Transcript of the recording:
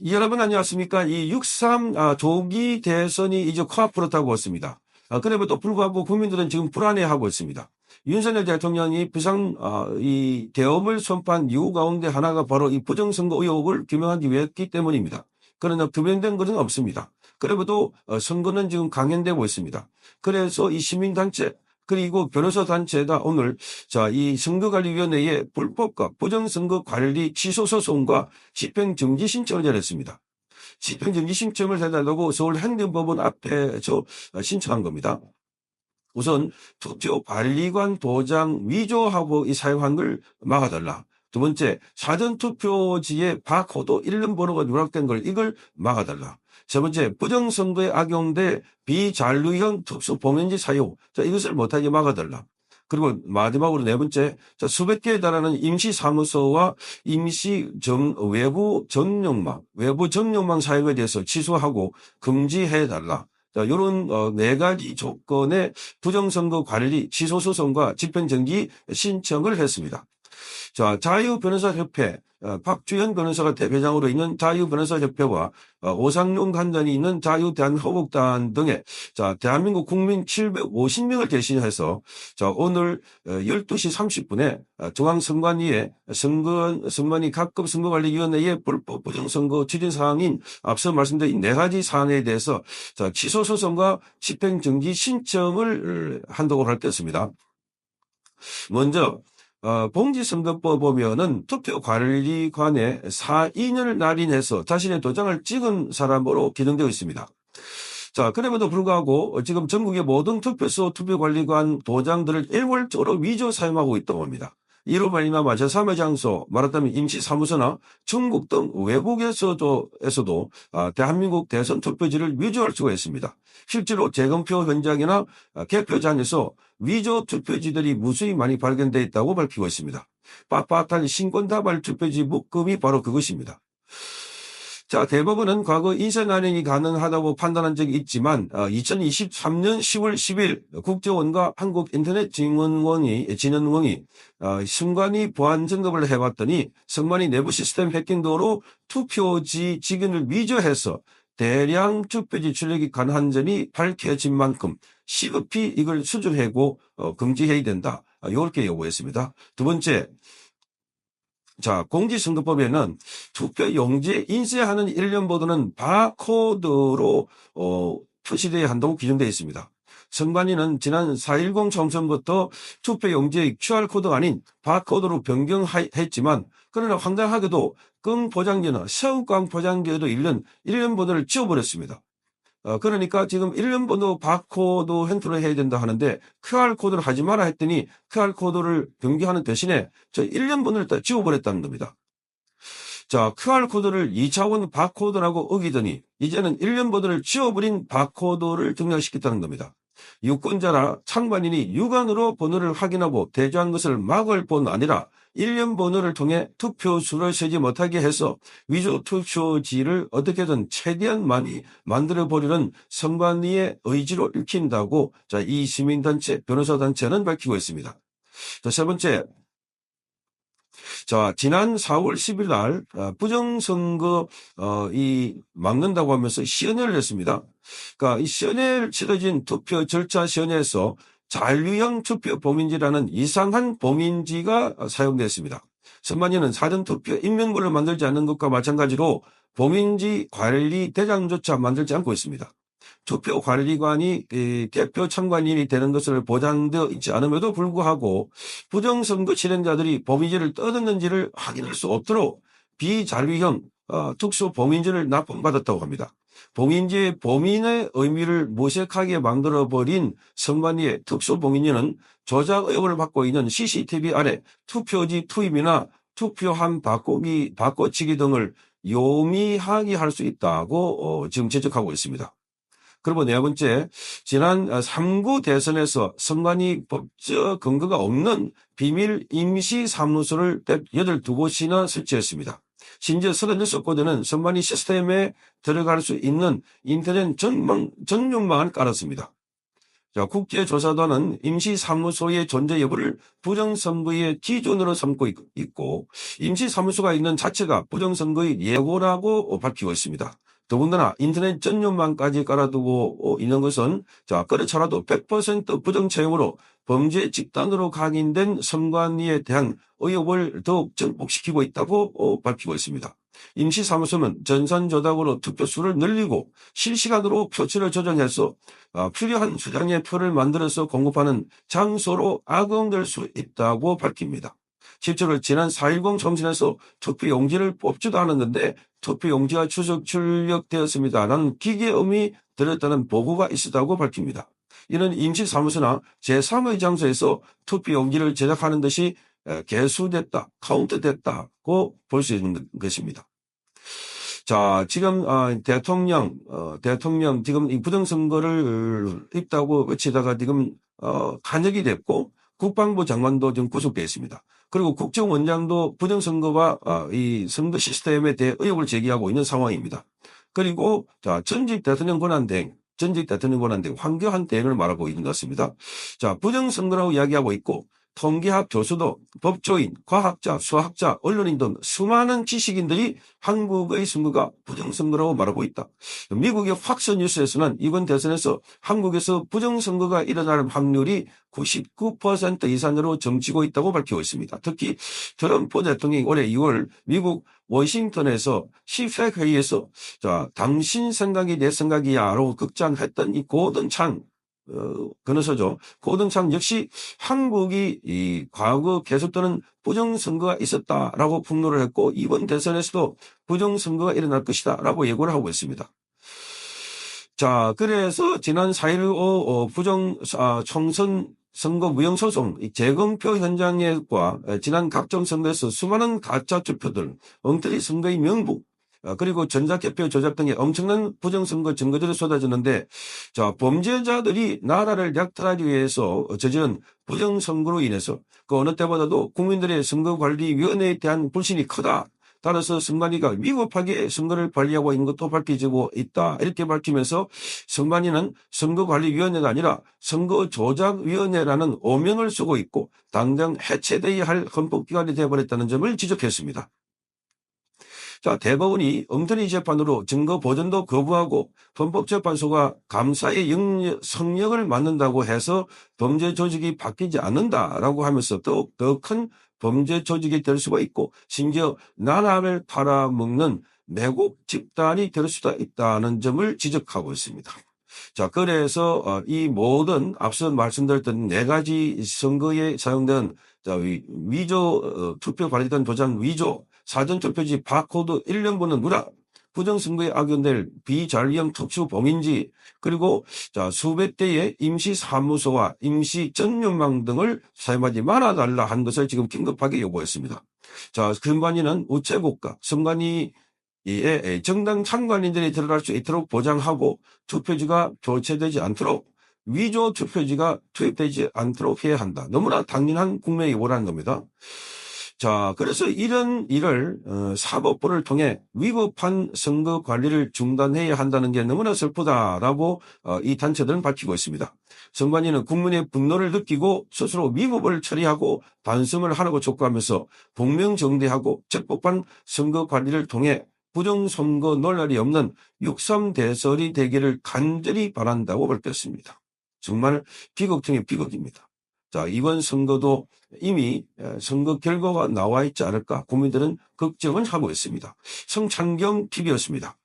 여러분 안녕하십니까? 이 6.3 조기 대선이 이제 코앞으로 있습니다. 그럼에도 불구하고 국민들은 지금 불안해하고 있습니다. 윤석열 대통령이 이 대업을 선포한 이유 가운데 하나가 바로 이 부정선거 의혹을 규명하기 위했기 때문입니다. 그러나 규명된 것은 없습니다. 그래도 선거는 지금 강행되고 있습니다. 그래서 이 시민단체 그리고 변호사 단체가 오늘 이 선거관리위원회에 불법과 부정선거관리 취소소송과 집행정지 신청을 제기했습니다. 집행정지 신청을 해달라고 서울행정법원 앞에 신청한 겁니다. 우선 투표관리관 도장 위조하고 이 사용한 걸 막아달라. 두 번째, 사전투표지에 바코드 이름 번호가 누락된 걸 이걸 막아달라. 세 번째, 부정선거에 악용돼 비잔류형 특수 봉인지 사용. 이것을 못하게 막아달라. 그리고 마지막으로 네 번째, 수백 개에 달하는 임시사무소와 외부 전용망 사용에 대해서 취소하고 금지해달라. 이런 네 가지 조건의 부정선거 관리 취소소송과 집행정지 신청을 했습니다. 자유변호사협회 박주현 변호사가 대회장으로 있는 자유변호사협회와 오상용 간단이 있는 자유대한호국단 등의 대한민국 국민 750명을 대신해서 오늘 12시 30분에 중앙선관위에 선관위 각급 선거관리위원회의 불법 부정선거 추진사항인 앞서 말씀드린 네 가지 사항에 대해서 취소소송과 집행정지 신청을 한다고 밝혔습니다. 먼저 공직선거법 보면은 투표관리관에 사인을 날인해서 자신의 도장을 찍은 사람으로 기능되어 있습니다. 그럼에도 불구하고 지금 전국의 모든 투표소 투표관리관 도장들을 일괄적으로 위조 사용하고 있다고 합니다. 이로 말미암아 제3의 장소, 말하자면 임시사무소나 중국 등 외국에서도 대한민국 대선 투표지를 위조할 수가 있습니다. 실제로 재검표 현장이나 개표장에서 위조 투표지들이 무수히 많이 발견되어 있다고 밝히고 있습니다. 빳빳한 신권다발 투표지 묶음이 바로 그것입니다. 대법원은 과거 인쇄난행이 가능하다고 판단한 적이 있지만 2023년 10월 10일 국정원과 한국인터넷진흥원이 선관위 보안 점검을 해봤더니 선관위 내부 시스템 해킹 등으로 투표지 직인을 위조해서 대량 투표지 출력이 가능한 점이 밝혀진 만큼 시급히 이걸 수정하고 금지해야 된다. 이렇게 요구했습니다. 두 번째, 공직선거법에는 투표용지에 인쇄하는 일련보도는 바코드로 표시되어야 한다고 규정되어 있습니다. 선관위는 지난 4.10 총선부터 투표용지의 QR코드가 아닌 바코드로 변경했지만 그러나 황당하게도 끈 포장지나 새우깡 포장지에도 일련보도를 지워버렸습니다. 그러니까 지금 일련번호 바코드 행태로 해야 된다 하는데 QR코드를 하지 마라 했더니 QR코드를 변경하는 대신에 일련번호를 다 지워버렸다는 겁니다. QR코드를 2차원 바코드라고 어기더니 이제는 일련번호를 지워버린 바코드를 등장시켰다는 겁니다. 유권자나 참관인이 육안으로 번호를 확인하고 대조한 것을 막을 뿐 아니라 일련 번호를 통해 투표수를 세지 못하게 해서 위조 투표지를 어떻게든 최대한 많이 만들어보려는 선관위의 의지로 읽힌다고 이 시민단체, 변호사단체는 밝히고 있습니다. 세 번째, 지난 4월 10일 날 부정선거 막는다고 하면서 시연회를 했습니다. 그러니까 이 시연회를 치러진 투표 절차 시연회에서 잔류형 투표 봉인지라는 이상한 봉인지가 사용됐습니다. 선관위는 사전투표 인명번호를 만들지 않는 것과 마찬가지로 봉인지 관리 대장조차 만들지 않고 있습니다. 투표관리관이 대표 참관인이 되는 것을 보장되어 있지 않음에도 불구하고 부정선거 실행자들이 봉인지를 뜯었는지를 확인할 수 없도록 비잔류형 특수 봉인지를 납품받았다고 합니다. 봉인지의 범인의 의미를 무색하게 만들어버린 선관위의 특수봉인지는 조작 의혹을 받고 있는 CCTV 아래 투표지 투입이나 투표함 바꿔치기 등을 용이하게 할 수 있다고 지금 지적하고 있습니다. 그리고 네 번째, 지난 3구 대선에서 선관위 법적 근거가 없는 비밀 임시사무소를 82곳이나 설치했습니다. 심지어 36곳에는 선관위 시스템에 들어갈 수 있는 인터넷 전용망을 깔았습니다. 자, 국제조사단은 임시사무소의 존재 여부를 부정선거의 기준으로 삼고 있고 임시사무소가 있는 자체가 부정선거의 예고라고 밝히고 있습니다. 더군다나 인터넷 전용망까지 깔아두고 있는 것은 자, 그렇더라도 100% 부정채용으로 범죄 집단으로 각인된 선관위에 대한 의혹을 더욱 증폭시키고 있다고 밝히고 있습니다. 임시사무소는 전산조작으로 투표수를 늘리고 실시간으로 표치를 조정해서 필요한 수량의 표를 만들어서 공급하는 장소로 악용될 수 있다고 밝힙니다. 실제로 지난 4.10 총선에서 투표용지를 뽑지도 않았는데 투표용지가 출력되었습니다라는 기계음이 들었다는 보고가 있었다고 밝힙니다. 이는 임시사무소나 제3의 장소에서 투표용지를 제작하는 것이 개수됐다, 카운트됐다고 볼 수 있는 것입니다. 자, 지금 대통령 지금 이 부정선거를 했다고 외치다가 지금 간역이 됐고 국방부 장관도 지금 구속되어 있습니다. 그리고 국정원장도 부정선거와 이 선거 시스템에 대해 의혹을 제기하고 있는 상황입니다. 그리고 자, 전직 대통령 권한대행 황교안 대행을 말하고 있는 것 같습니다. 자, 부정선거라고 이야기하고 있고 통계학 교수도 법조인, 과학자, 수학자, 언론인 등 수많은 지식인들이 한국의 선거가 부정선거라고 말하고 있다. 미국의 팍스 뉴스에서는 이번 대선에서 한국에서 부정선거가 일어날 확률이 99% 이상으로 점치고 있다고 밝히고 있습니다. 특히 트럼프 대통령이 올해 2월 미국 워싱턴에서 시팩 회의에서 자, 당신 생각이 내 생각이야라고 극찬했던 이 고든창 변호사죠. 고든창 역시 한국이 이 과거 계속되는 부정선거가 있었다라고 폭로를 했고 이번 대선에서도 부정선거가 일어날 것이다라고 예고를 하고 있습니다. 자, 그래서 지난 4.15 총선 선거 무형소송 재검표 현장과 지난 각종 선거에서 수많은 가짜 투표들, 엉터리 선거의 명부, 그리고 전자개표 조작 등의 엄청난 부정선거 증거들이 쏟아졌는데 자, 범죄자들이 나라를 약탈하기 위해서 저지른 부정선거로 인해서 그 어느 때보다도 국민들의 선거관리위원회에 대한 불신이 크다. 따라서 선관위가 위급하게 선거를 관리하고 있는 것도 밝혀지고 있다. 이렇게 밝히면서 선관위는 선거관리위원회가 아니라 선거조작위원회라는 오명을 쓰고 있고 당장 해체되어야 할 헌법기관이 되어버렸다는 점을 지적했습니다. 자, 대법원이 엉터리 재판으로 증거 보전도 거부하고 헌법재판소가 감사의 성역을 맡는다고 해서 범죄 조직이 바뀌지 않는다라고 하면서 더 큰 범죄 조직이 될 수가 있고 심지어 나라를 팔아먹는 매국 집단이 될 수도 있다는 점을 지적하고 있습니다. 자, 그래서 이 모든 앞서 말씀드렸던 4가지 선거에 사용된 위조 투표 관리단 도장 위조 사전투표지 바코드 1년분은 누락, 부정선거에 악용될 비자율형 특수 봉인지, 그리고 자, 수백 대의 임시사무소와 임시전용망 등을 사용하지 말아달라 한 것을 지금 긴급하게 요구했습니다. 자, 선관위는 우체국과 선관위에 정당 참관인들이 들어갈 수 있도록 보장하고 투표지가 교체되지 않도록 위조 투표지가 투입되지 않도록 해야 한다. 너무나 당연한 국민의 요구라는 겁니다. 자, 그래서 이런 일을 사법부를 통해 위법한 선거 관리를 중단해야 한다는 게 너무나 슬프다라고 이 단체들은 밝히고 있습니다. 선관위는 국민의 분노를 느끼고 스스로 위법을 처리하고 반성을 하라고 촉구하면서 복명정대하고 적법한 선거 관리를 통해 부정선거 논란이 없는 6.3 대선이 되기를 간절히 바란다고 밝혔습니다. 정말 비극 중에 비극입니다. 자, 이번 선거도 이미 선거 결과가 나와 있지 않을까 국민들은 걱정을 하고 있습니다. 성창경 TV였습니다.